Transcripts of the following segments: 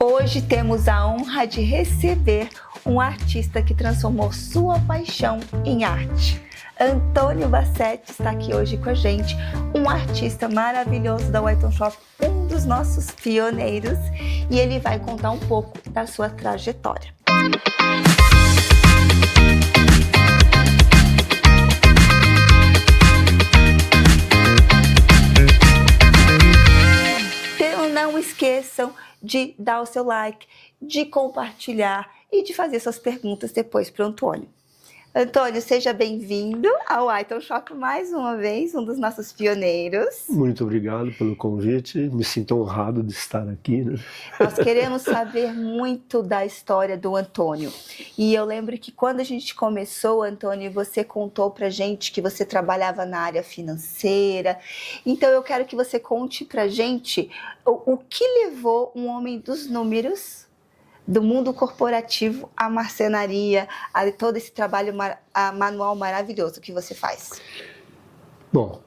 Hoje temos a honra de receber um artista que transformou sua paixão em arte. Antônio Bassetti está aqui hoje com a gente, um artista maravilhoso da White Shop, um dos nossos pioneiros, e ele vai contar um pouco da sua trajetória. Então não esqueçam de dar o seu like, de compartilhar e de fazer suas perguntas depois para o Antônio. Antônio, seja bem-vindo ao White Shop mais uma vez, um dos nossos pioneiros. Muito obrigado pelo convite, me sinto honrado de estar aqui, né? Nós queremos saber muito da história do Antônio. E eu lembro que quando a gente começou, Antônio, você contou pra gente que você trabalhava na área financeira. Então eu quero que você conte pra gente o que levou um homem dos números, do mundo corporativo, à marcenaria, a todo esse trabalho manual maravilhoso que você faz. Bom,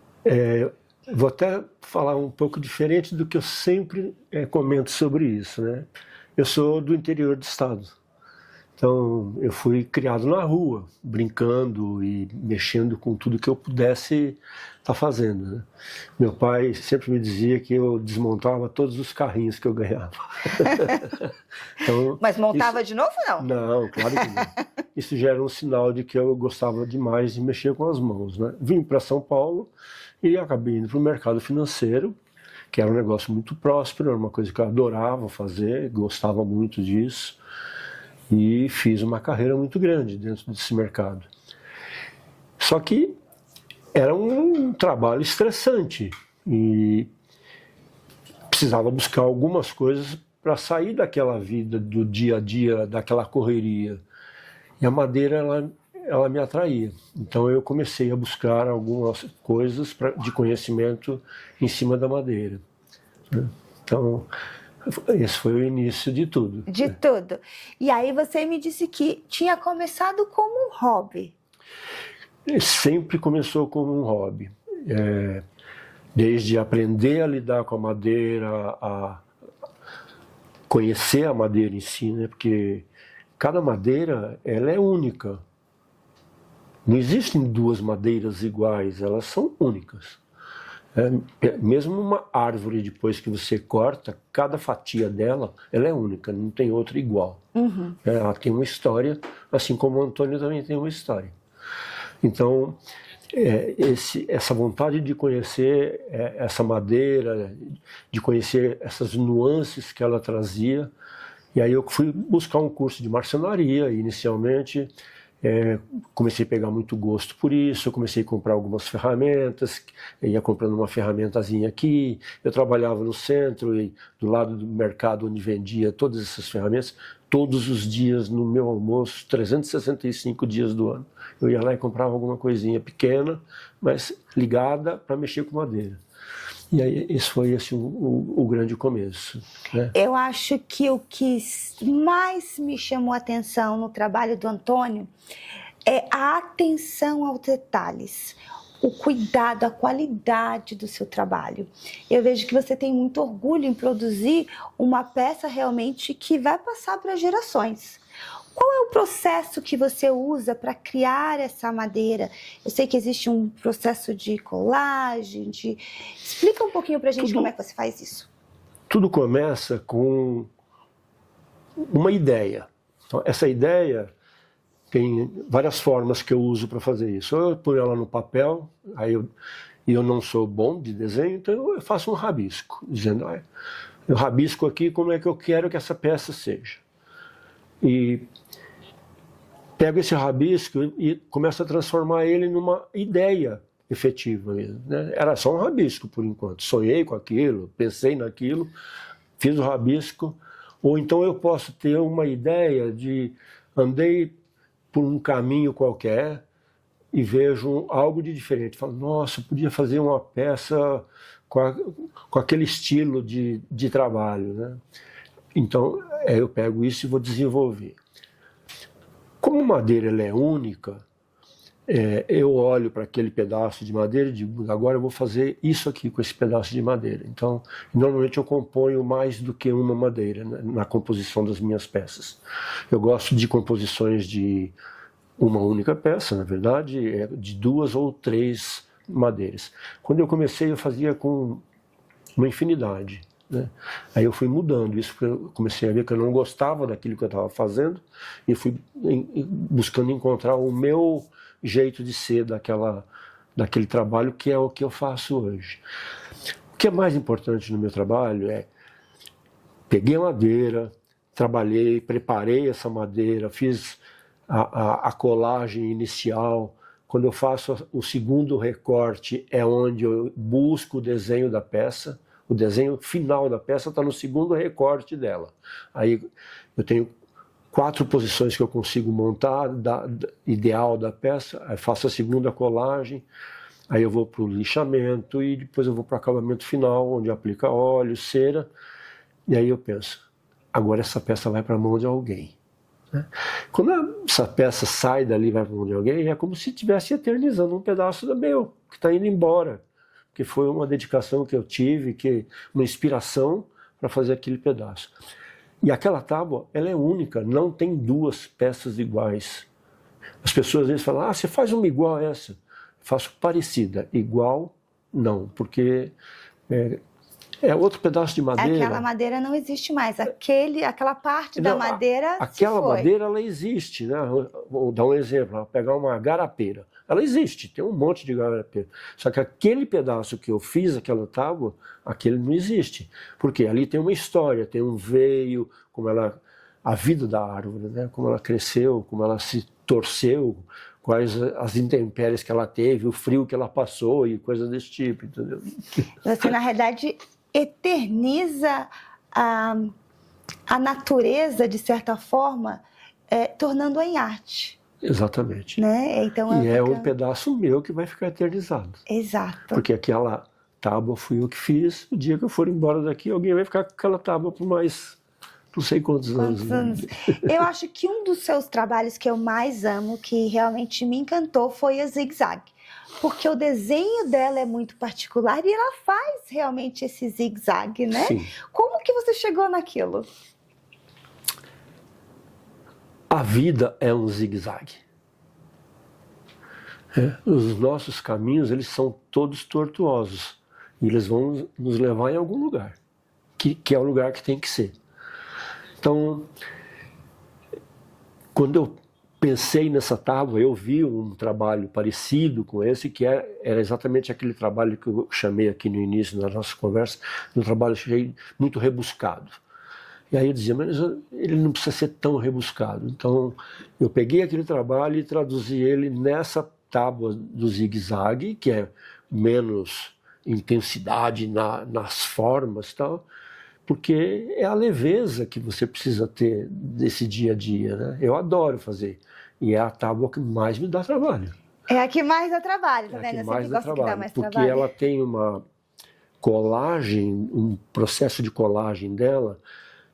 vou até falar um pouco diferente do que eu sempre comento sobre isso, né? Eu sou do interior do estado, então eu fui criado na rua, brincando e mexendo com tudo que eu pudesse estar fazendo, né? Meu pai sempre me dizia que eu desmontava todos os carrinhos que eu ganhava. Então, mas montava de novo, não? Não, claro que não. Isso já era um sinal de que eu gostava demais de mexer com as mãos, né? Vim para São Paulo e acabei indo para o mercado financeiro, que era um negócio muito próspero, era uma coisa que eu adorava fazer, gostava muito disso. E fiz uma carreira muito grande dentro desse mercado. Só que era um trabalho estressante e precisava buscar algumas coisas para sair daquela vida do dia a dia, daquela correria. E a madeira, ela me atraía. Então eu comecei a buscar algumas coisas de conhecimento em cima da madeira. Então, esse foi o início de tudo. De tudo. E aí você me disse que tinha começado como um hobby. Sempre começou como um hobby. Desde aprender a lidar com a madeira, a conhecer a madeira em si, né? Porque cada madeira, ela é única. Não existem duas madeiras iguais, elas são únicas. Mesmo uma árvore, depois que você corta, cada fatia dela, ela é única, não tem outra igual. Uhum. Ela tem uma história, assim como o Antônio também tem uma história. Então, essa vontade de conhecer essa madeira, de conhecer essas nuances que ela trazia, e aí eu fui buscar um curso de marcenaria, inicialmente. Comecei a pegar muito gosto por isso, comecei a comprar algumas ferramentas, ia comprando uma ferramentazinha aqui, eu trabalhava no centro e do lado do mercado onde vendia todas essas ferramentas, todos os dias no meu almoço, 365 dias do ano. Eu ia lá e comprava alguma coisinha pequena, mas ligada para mexer com madeira. E aí, esse foi assim, o grande começo, né? Eu acho que o que mais me chamou a atenção no trabalho do Antônio é a atenção aos detalhes, o cuidado, a qualidade do seu trabalho. Eu vejo que você tem muito orgulho em produzir uma peça realmente que vai passar para gerações. Qual é o processo que você usa para criar essa madeira? Eu sei que existe um processo de colagem, Explica um pouquinho para a gente como é que você faz isso. Tudo começa com uma ideia. Então, essa ideia tem várias formas que eu uso para fazer isso. Ou eu ponho ela no papel, eu não sou bom de desenho, então eu faço um rabisco, dizendo, eu rabisco aqui como é que eu quero que essa peça seja. E pego esse rabisco e começo a transformar ele numa ideia efetiva mesmo, né? Era só um rabisco por enquanto. Sonhei com aquilo, pensei naquilo, fiz o rabisco. Ou então eu posso ter uma ideia de andei por um caminho qualquer e vejo algo de diferente. Falo, nossa, eu podia fazer uma peça com aquele estilo de trabalho, né? Então eu pego isso e vou desenvolver. Como madeira ela é única, eu olho para aquele pedaço de madeira e digo, agora eu vou fazer isso aqui com esse pedaço de madeira. Então, normalmente eu componho mais do que uma madeira, né, na composição das minhas peças. Eu gosto de composições de uma única peça, na verdade, de 2 ou 3 madeiras. Quando eu comecei, eu fazia com uma infinidade, né? Aí eu fui mudando isso, porque eu comecei a ver que eu não gostava daquilo que eu estava fazendo e fui buscando encontrar o meu jeito de ser daquele trabalho, que é o que eu faço hoje. O que é mais importante no meu trabalho é: peguei a madeira, trabalhei, preparei essa madeira, fiz a colagem inicial. Quando eu faço o segundo recorte é onde eu busco o desenho da peça. O desenho final da peça está no segundo recorte dela. Aí eu tenho 4 posições que eu consigo montar, ideal da peça, aí faço a segunda colagem, aí eu vou para o lixamento e depois eu vou para o acabamento final, onde aplica óleo, cera, e aí eu penso, agora essa peça vai para a mão de alguém. Quando essa peça sai dali e vai para a mão de alguém, é como se estivesse eternizando um pedaço do meu, que está indo embora, que foi uma dedicação que eu tive, uma inspiração para fazer aquele pedaço. E aquela tábua, ela é única, não tem 2 peças iguais. As pessoas às vezes falam, você faz uma igual a essa. Eu faço parecida, igual não, porque é outro pedaço de madeira. Aquela madeira não existe mais, aquela parte da madeira aquela madeira, ela existe, né? Vou dar um exemplo, vou pegar uma garapeira. Ela existe, tem um monte de garapeira. Só que aquele pedaço que eu fiz, aquela tábua, aquele não existe. Porque ali tem uma história, tem um veio, a vida da árvore, né? Como ela cresceu, como ela se torceu, quais as intempéries que ela teve, o frio que ela passou e coisas desse tipo, entendeu? Você, na realidade, eterniza a natureza, de certa forma, tornando-a em arte. Exatamente. Né? Então, e é um pedaço meu que vai ficar eternizado. Exato. Porque aquela tábua fui eu que fiz. O dia que eu for embora daqui, alguém vai ficar com aquela tábua por mais não sei quantos anos. Eu acho que um dos seus trabalhos que eu mais amo, que realmente me encantou, foi a Zig Zag. Porque o desenho dela é muito particular e ela faz realmente esse zig-zag, né? Sim. Como que você chegou naquilo? A vida é um zigue-zague. Os nossos caminhos, eles são todos tortuosos. E eles vão nos levar em algum lugar, que é o lugar que tem que ser. Então, quando eu pensei nessa tábua, eu vi um trabalho parecido com esse, que era exatamente aquele trabalho que eu chamei aqui no início da nossa conversa, um trabalho muito rebuscado. E aí eu dizia, mas ele não precisa ser tão rebuscado. Então, eu peguei aquele trabalho e traduzi ele nessa tábua do zigue-zague, que é menos intensidade nas formas e tal, porque é a leveza que você precisa ter desse dia a dia, né? Eu adoro fazer. E é a tábua que mais me dá trabalho. É a que mais dá trabalho, tá vendo? Eu sempre gosto que dá mais porque trabalho. Ela tem uma colagem, um processo de colagem dela,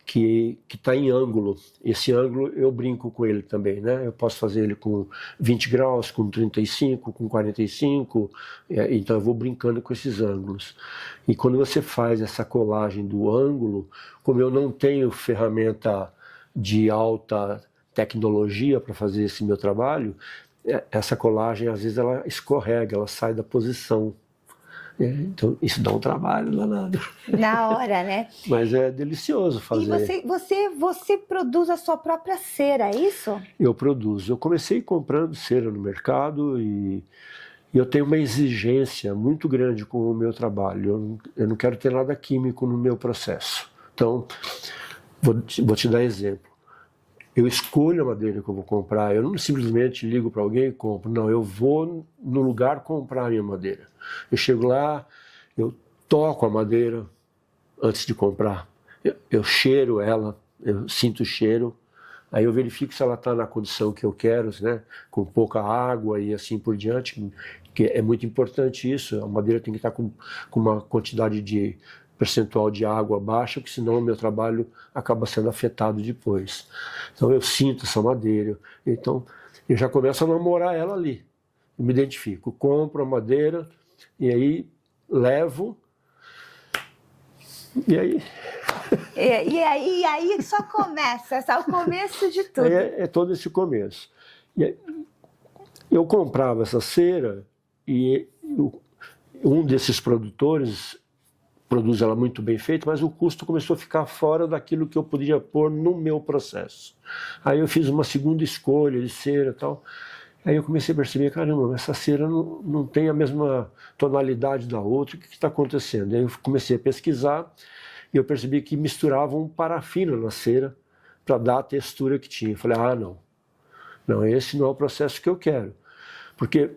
que está em ângulo. Esse ângulo eu brinco com ele também, né? Eu posso fazer ele com 20 graus, com 35, com 45, então eu vou brincando com esses ângulos. E quando você faz essa colagem do ângulo, como eu não tenho ferramenta de alta tecnologia para fazer esse meu trabalho, essa colagem às vezes ela escorrega, ela sai da posição. Então, isso dá um trabalho danado. Na hora, né? Mas é delicioso fazer. E você produz a sua própria cera, é isso? Eu produzo. Eu comecei comprando cera no mercado e eu tenho uma exigência muito grande com o meu trabalho. Eu não quero ter nada químico no meu processo. Então, vou te dar exemplo. Eu escolho a madeira que eu vou comprar, eu não simplesmente ligo para alguém e compro. Não, eu vou no lugar comprar a minha madeira. Eu chego lá, eu toco a madeira antes de comprar. Eu cheiro ela, eu sinto o cheiro. Aí eu verifico se ela está na condição que eu quero, né? Com pouca água e assim por diante. Que é muito importante isso. A madeira tem que estar com uma quantidade de percentual de água baixa, porque senão o meu trabalho acaba sendo afetado depois. Então eu sinto essa madeira, então eu já começo a namorar ela ali. eu me identifico, compro a madeira e aí levo. E aí? E aí só começa, é o começo de tudo. É todo esse começo. E aí, eu comprava essa cera e um desses produtores produz ela muito bem feita, mas o custo começou a ficar fora daquilo que eu podia pôr no meu processo. Aí eu fiz uma segunda escolha de cera e tal. Aí eu comecei a perceber, caramba, essa cera não tem a mesma tonalidade da outra, o que está acontecendo? Aí eu comecei a pesquisar e eu percebi que misturavam parafina na cera para dar a textura que tinha. Eu falei, não, esse não é o processo que eu quero. Porque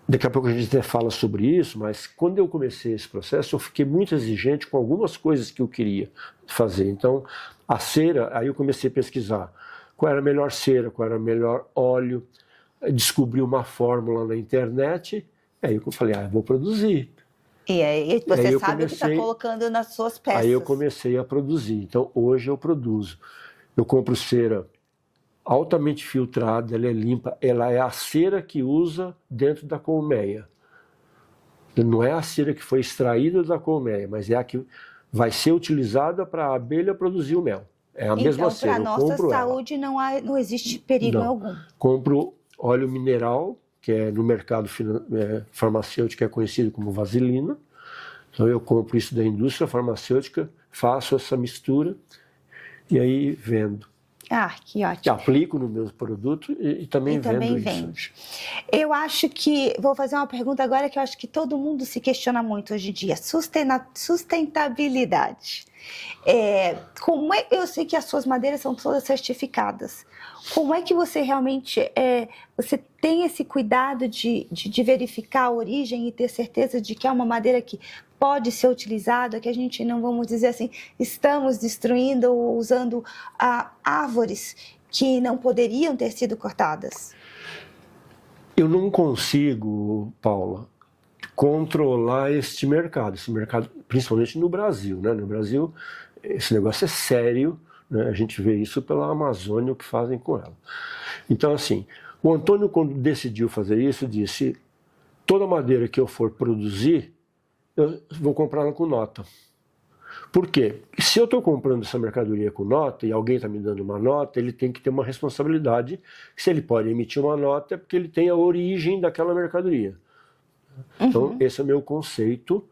daqui a pouco a gente até fala sobre isso, mas quando eu comecei esse processo, eu fiquei muito exigente com algumas coisas que eu queria fazer. Então, a cera, aí eu comecei a pesquisar qual era a melhor cera, qual era o melhor óleo, descobri uma fórmula na internet, aí eu falei, eu vou produzir. E aí você sabe o que está colocando nas suas peças. Aí eu comecei a produzir. Então, hoje eu produzo. Eu compro cera altamente filtrada, ela é limpa, ela é a cera que usa dentro da colmeia. Não é a cera que foi extraída da colmeia, mas é a que vai ser utilizada para a abelha produzir o mel. É a mesma cera. Então, para nossa saúde não existe perigo algum. Compro óleo mineral, que é no mercado farmacêutico é conhecido como vaselina. Então eu compro isso da indústria farmacêutica, faço essa mistura e aí vendo. Que ótimo. Aplico no meu produto e também vendo isso. Eu acho que, vou fazer uma pergunta agora que eu acho que todo mundo se questiona muito hoje em dia, sustentabilidade. Eu sei que as suas madeiras são todas certificadas. Como é que você realmente você tem esse cuidado de verificar a origem e ter certeza de que é uma madeira que pode ser utilizada, que a gente não, vamos dizer assim, estamos destruindo ou usando árvores que não poderiam ter sido cortadas? Eu não consigo, Paula, controlar esse mercado, principalmente no Brasil, né? No Brasil, esse negócio é sério, né? A gente vê isso pela Amazônia, o que fazem com ela. Então, assim, o Antônio, quando decidiu fazer isso, disse, toda madeira que eu for produzir, eu vou comprar ela com nota. Por quê? Se eu estou comprando essa mercadoria com nota e alguém está me dando uma nota, ele tem que ter uma responsabilidade. Se ele pode emitir uma nota, é porque ele tem a origem daquela mercadoria. Então, esse é o meu conceito,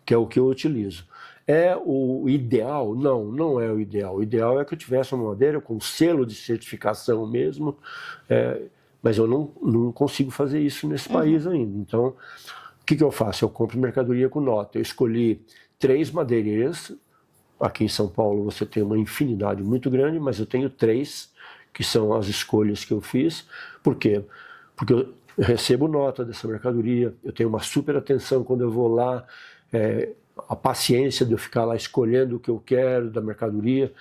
que é o que eu utilizo. É o ideal? Não é o ideal. O ideal é que eu tivesse uma madeira com selo de certificação mesmo, mas eu não consigo fazer isso nesse país ainda. Então, o que eu faço? Eu compro mercadoria com nota. Eu escolhi 3 madeireiras. Aqui em São Paulo você tem uma infinidade muito grande, mas eu tenho 3, que são as escolhas que eu fiz. Por quê? Porque eu recebo nota dessa mercadoria, eu tenho uma super atenção quando eu vou lá, a paciência de eu ficar lá escolhendo o que eu quero da mercadoria,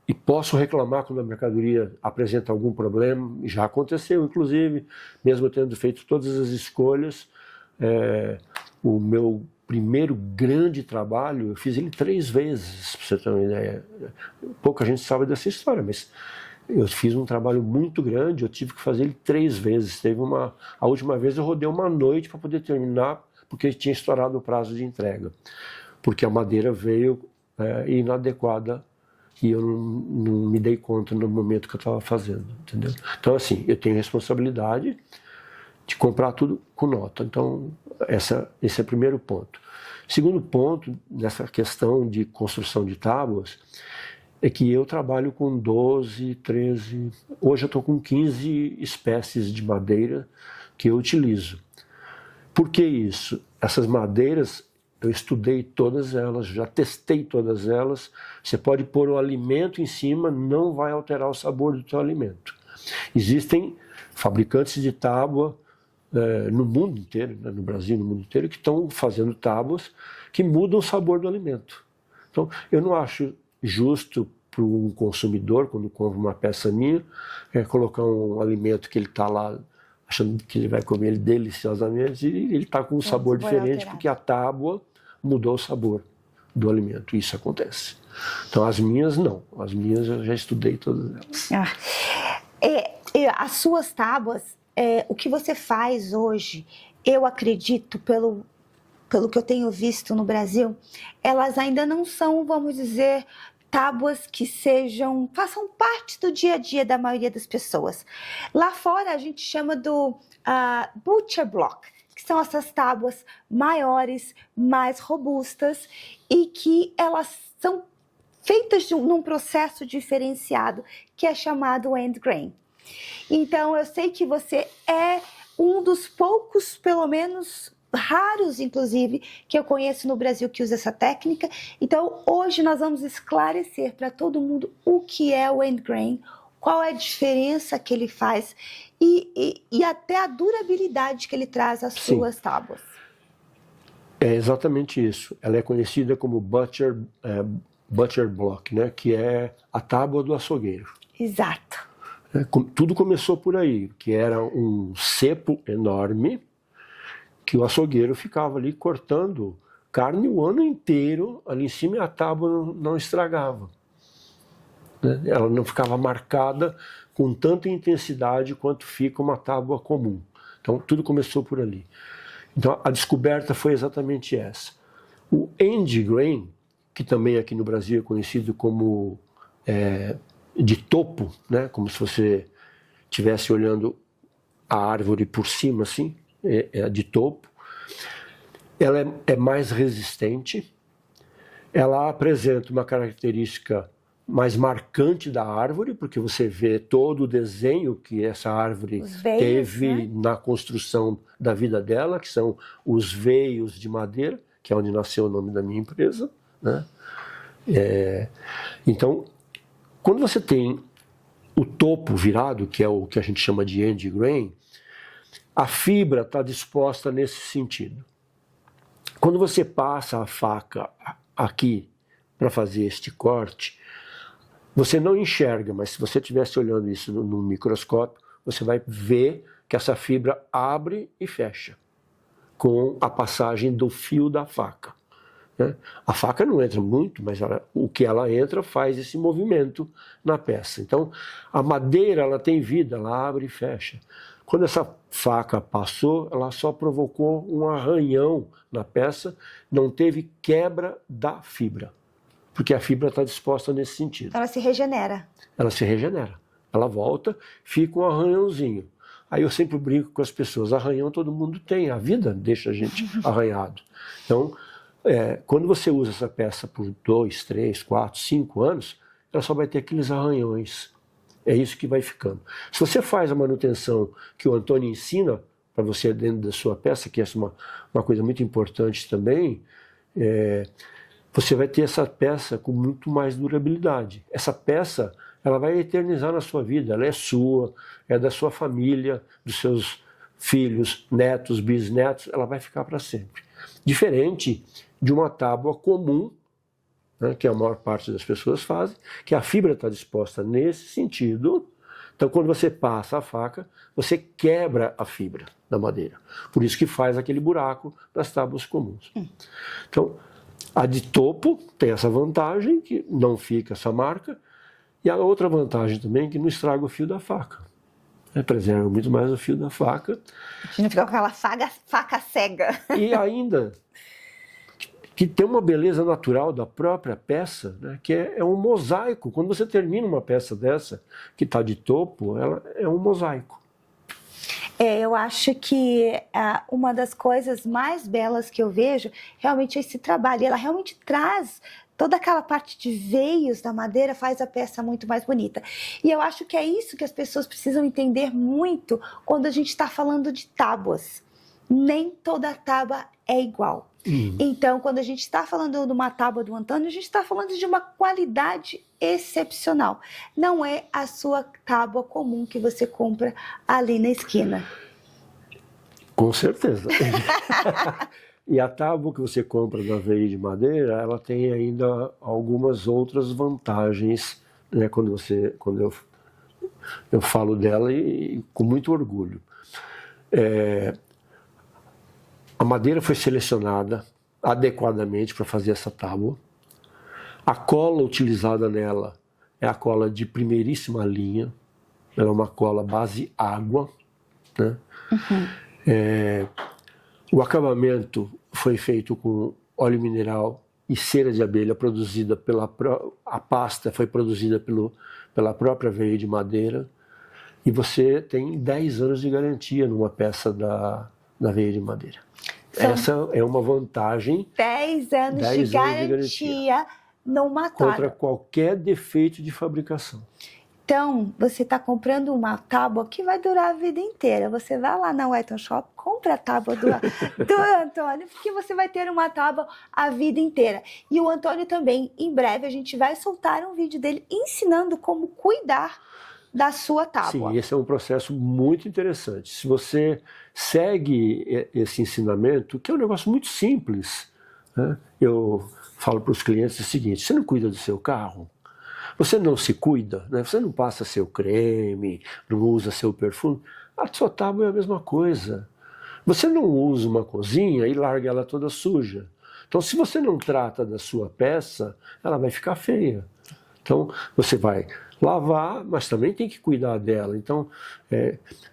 e posso reclamar quando a mercadoria apresenta algum problema. Já aconteceu, inclusive, mesmo eu tendo feito todas as escolhas. O meu primeiro grande trabalho, eu fiz ele 3 vezes, para você ter uma ideia. Pouca gente sabe dessa história, mas eu fiz um trabalho muito grande, eu tive que fazer ele 3 vezes. A última vez eu rodei uma noite para poder terminar, porque tinha estourado o prazo de entrega. Porque a madeira veio inadequada e eu não me dei conta no momento que eu estava fazendo, entendeu? Então, assim, eu tenho responsabilidade de comprar tudo com nota. Então, esse é o primeiro ponto. Segundo ponto, nessa questão de construção de tábuas, é que eu trabalho com 12, 13... Hoje eu estou com 15 espécies de madeira que eu utilizo. Por que isso? Essas madeiras, eu estudei todas elas, já testei todas elas. Você pode pôr o alimento em cima, não vai alterar o sabor do teu alimento. Existem fabricantes de tábua no mundo inteiro, né, no Brasil, no mundo inteiro, que estão fazendo tábuas que mudam o sabor do alimento. Então, eu não acho justo para um consumidor, quando compra uma peça minha, colocar um alimento que ele está lá achando que ele vai comer ele deliciosamente e ele está com um sabor diferente alterado, porque a tábua mudou o sabor do alimento. Isso acontece. Então, as minhas não. As minhas eu já estudei todas elas. As suas tábuas, o que você faz hoje, eu acredito, pelo que eu tenho visto no Brasil, elas ainda não são, vamos dizer, tábuas que façam parte do dia a dia da maioria das pessoas. Lá fora a gente chama do butcher block, que são essas tábuas maiores, mais robustas e que elas são feitas num processo diferenciado que é chamado end grain. Então eu sei que você é um dos poucos, pelo menos raros, inclusive, que eu conheço no Brasil que usa essa técnica. Então, hoje nós vamos esclarecer para todo mundo o que é o end grain, qual é a diferença que ele faz e até a durabilidade que ele traz às suas tábuas. É exatamente isso. Ela é conhecida como butcher block, né? Que é a tábua do açougueiro. Exato. Tudo começou por aí, que era um cepo enorme, que o açougueiro ficava ali cortando carne o ano inteiro, ali em cima, e a tábua não estragava. Ela não ficava marcada com tanta intensidade quanto fica uma tábua comum. Então, tudo começou por ali. Então, a descoberta foi exatamente essa. O end grain, que também aqui no Brasil é conhecido como de topo, né? Como se você estivesse olhando a árvore por cima, assim, de topo. Ela é mais resistente, ela apresenta uma característica mais marcante da árvore, porque você vê todo o desenho que essa árvore teve, né, na construção da vida dela, que são os veios de madeira, que é onde nasceu o nome da minha empresa, né? Então, quando você tem o topo virado, que é o que a gente chama de end grain, a fibra está disposta nesse sentido. Quando você passa a faca aqui para fazer este corte, você não enxerga, mas se você estivesse olhando isso no microscópio, você vai ver que essa fibra abre e fecha com a passagem do fio da faca. A faca não entra muito, mas o que ela entra faz esse movimento na peça. Então, a madeira ela tem vida, ela abre e fecha. Quando essa faca passou, ela só provocou um arranhão na peça, não teve quebra da fibra, porque a fibra está disposta nesse sentido. Ela se regenera. Ela se regenera. Ela volta, fica um arranhãozinho. Aí eu sempre brinco com as pessoas, arranhão todo mundo tem, a vida deixa a gente arranhado. Então, quando você usa essa peça por 2, 3, 4, 5 anos, ela só vai ter aqueles arranhões. É isso que vai ficando. Se você faz a manutenção que o Antônio ensina para você dentro da sua peça, que é uma coisa muito importante também, você vai ter essa peça com muito mais durabilidade. Essa peça, ela vai eternizar na sua vida, ela é sua, é da sua família, dos seus filhos, netos, bisnetos, ela vai ficar para sempre. Diferente de uma tábua comum, né, que a maior parte das pessoas fazem, que a fibra está disposta nesse sentido. Então, quando você passa a faca, você quebra a fibra da madeira. Por isso que faz aquele buraco das tábuas comuns. Então, a de topo tem essa vantagem, que não fica essa marca, e a outra vantagem também é que não estraga o fio da faca. Preserva muito mais o fio da faca. A gente não fica com aquela faca cega. E ainda que tem uma beleza natural da própria peça, né, que é um mosaico. Quando você termina uma peça dessa, que está de topo, ela é um mosaico. Eu acho que uma das coisas mais belas que eu vejo realmente é esse trabalho. Ela realmente traz toda aquela parte de veios da madeira, faz a peça muito mais bonita. E eu acho que é isso que as pessoas precisam entender muito quando a gente está falando de tábuas. Nem toda tábua é igual. Então, quando a gente está falando de uma tábua do Antônio, a gente está falando de uma qualidade excepcional. Não é a sua tábua comum que você compra ali na esquina. Com certeza. E a tábua que você compra da veia de madeira, ela tem ainda algumas outras vantagens, né, quando eu falo dela e com muito orgulho. A madeira foi selecionada adequadamente para fazer essa tábua. A cola utilizada nela é a cola de primeiríssima linha. Ela é uma cola base água, né? O acabamento foi feito com óleo mineral e cera de abelha produzida a pasta foi produzida pela própria veia de madeira, e você tem 10 anos de garantia numa peça da veia de madeira. Essa é uma vantagem. 10 anos de garantia numa tábua. Contra qualquer defeito de fabricação. Então, você está comprando uma tábua que vai durar a vida inteira. Você vai lá na White Shop, compra a tábua do Antônio, porque você vai ter uma tábua a vida inteira. E o Antônio também, em breve, a gente vai soltar um vídeo dele ensinando como cuidar da sua tábua. Sim, esse é um processo muito interessante. Se você segue esse ensinamento, que é um negócio muito simples, né? Eu falo para os clientes o seguinte: você não cuida do seu carro? Você não se cuida, né? Você não passa seu creme, não usa seu perfume? A sua tábua é a mesma coisa. Você não usa uma cozinha e larga ela toda suja. Então, se você não trata da sua peça, ela vai ficar feia. Então, você vai lavar, mas também tem que cuidar dela. Então,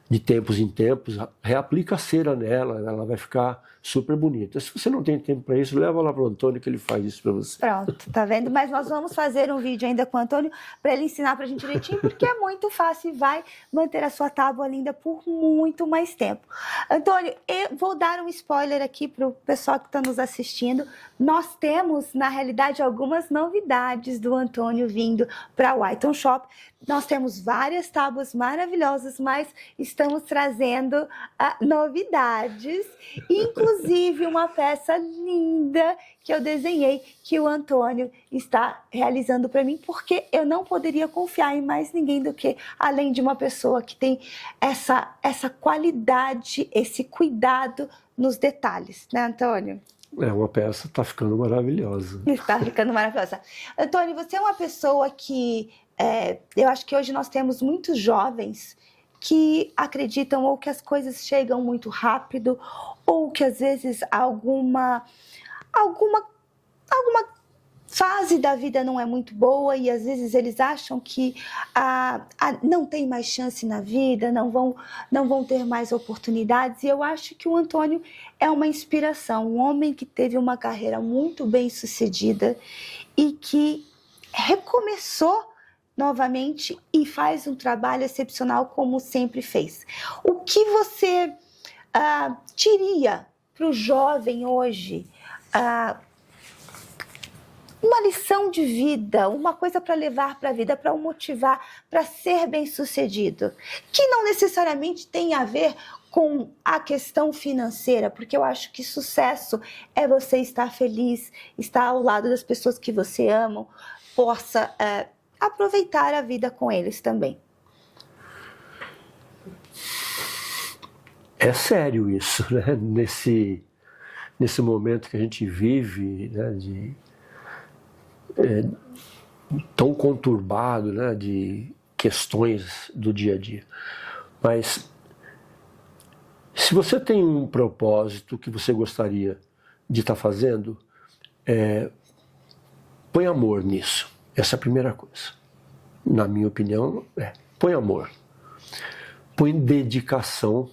de tempos em tempos, reaplica a cera nela, ela vai ficar super bonita. Se você não tem tempo para isso, leva lá para o Antônio que ele faz isso para você. Pronto, tá vendo? Mas nós vamos fazer um vídeo ainda com o Antônio para ele ensinar para a gente direitinho, porque é muito fácil e vai manter a sua tábua linda por muito mais tempo. Antônio, eu vou dar um spoiler aqui para o pessoal que está nos assistindo. Nós temos, na realidade, algumas novidades do Antônio vindo para a White Shop. Nós temos várias tábuas maravilhosas, mas estamos trazendo novidades, inclusive uma peça linda que eu desenhei, que o Antônio está realizando para mim, porque eu não poderia confiar em mais ninguém do que, além de uma pessoa que tem essa qualidade, esse cuidado nos detalhes, né, Antônio? É uma peça, está ficando maravilhosa. Está ficando maravilhosa. Antônio, você é uma pessoa que eu acho que hoje nós temos muitos jovens que acreditam ou que as coisas chegam muito rápido, ou que às vezes alguma fase da vida não é muito boa, e às vezes eles acham que não tem mais chance na vida, não vão ter mais oportunidades. E eu acho que o Antônio é uma inspiração, um homem que teve uma carreira muito bem sucedida e que recomeçou novamente e faz um trabalho excepcional como sempre fez. O que você diria para o jovem hoje? Uma lição de vida, uma coisa para levar para a vida, para o motivar, para ser bem-sucedido, que não necessariamente tem a ver com a questão financeira, porque eu acho que sucesso é você estar feliz, estar ao lado das pessoas que você ama, possa aproveitar a vida com eles também. É sério isso, né? Nesse momento que a gente vive, né, tão conturbado, né, de questões do dia a dia. Mas se você tem um propósito que você gostaria de estar fazendo, põe amor nisso. Essa é a primeira coisa. Na minha opinião, põe amor. Põe dedicação,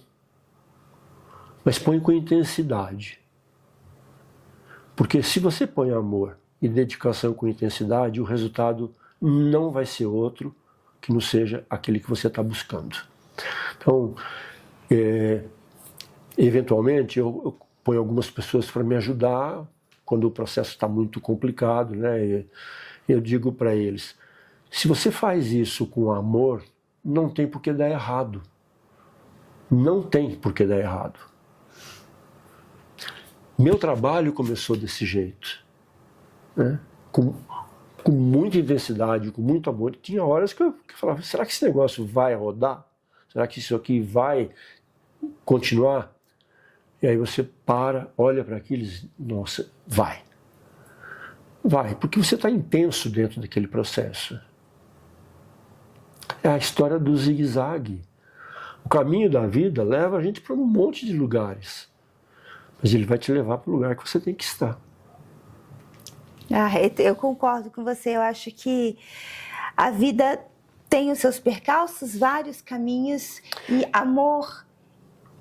mas põe com intensidade. Porque se você põe amor e dedicação com intensidade, o resultado não vai ser outro que não seja aquele que você está buscando. Então, eventualmente, eu ponho algumas pessoas para me ajudar quando o processo está muito complicado, né? Eu digo para eles: se você faz isso com amor, não tem por que dar errado. Não tem por que dar errado. Meu trabalho começou desse jeito, né? Com muita intensidade, com muito amor. Tinha horas que eu falava: será que esse negócio vai rodar? Será que isso aqui vai continuar? E aí você para, olha para aquilo e diz: nossa, vai. Vai, porque você está intenso dentro daquele processo. É a história do zigue-zague. O caminho da vida leva a gente para um monte de lugares, mas ele vai te levar para o lugar que você tem que estar. Eu concordo com você. Eu acho que a vida tem os seus percalços, vários caminhos, e amor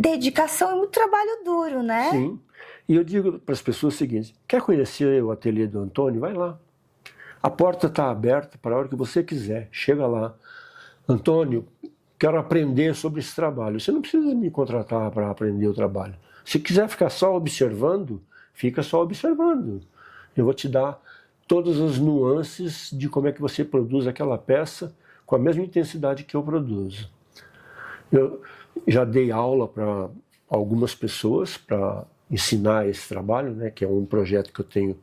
dedicação e muito trabalho duro, né? Sim. E eu digo para as pessoas o seguinte: quer conhecer o ateliê do Antônio? Vai lá. A porta está aberta para a hora que você quiser. Chega lá. Antônio, quero aprender sobre esse trabalho. Você não precisa me contratar para aprender o trabalho. Se quiser ficar só observando, fica só observando. Eu vou te dar todas as nuances de como é que você produz aquela peça com a mesma intensidade que eu produzo. Eu já dei aula para algumas pessoas para ensinar esse trabalho, né, que é um projeto que eu tenho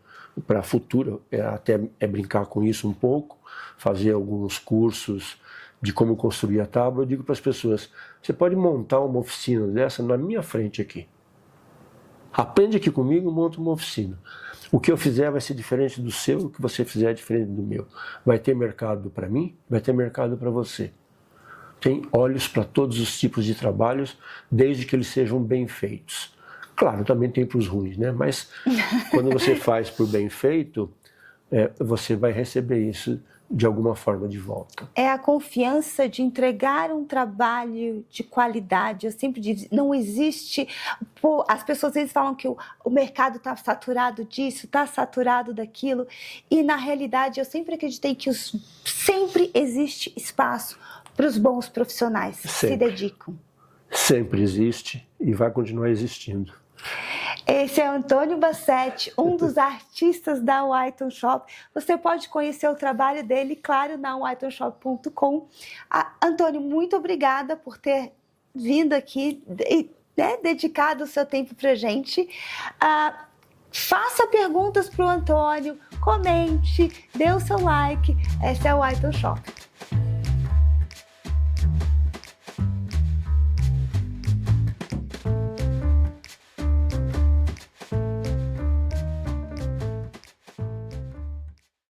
para futuro, até brincar com isso um pouco, fazer alguns cursos de como construir a tábua. Eu digo para as pessoas: você pode montar uma oficina dessa na minha frente aqui. Aprende aqui comigo, monta uma oficina. O que eu fizer vai ser diferente do seu, o que você fizer é diferente do meu. Vai ter mercado para mim, vai ter mercado para você. Tem olhos para todos os tipos de trabalhos, desde que eles sejam bem feitos. Claro, também tem para os ruins, né? Mas quando você faz para o bem feito, você vai receber isso de alguma forma de volta. É a confiança de entregar um trabalho de qualidade. Eu sempre digo, não existe... as pessoas às vezes falam que o mercado está saturado disso, está saturado daquilo, e na realidade eu sempre acreditei que sempre existe espaço para os bons profissionais que se dedicam. Sempre existe e vai continuar existindo. Esse é Antônio Bassetti, um dos artistas da White Shop. Você pode conhecer o trabalho dele, claro, na whiteshop.com. Antônio, muito obrigada por ter vindo aqui e dedicado o seu tempo para a gente. Faça perguntas para o Antônio, comente, dê o seu like. Essa é a White Shop.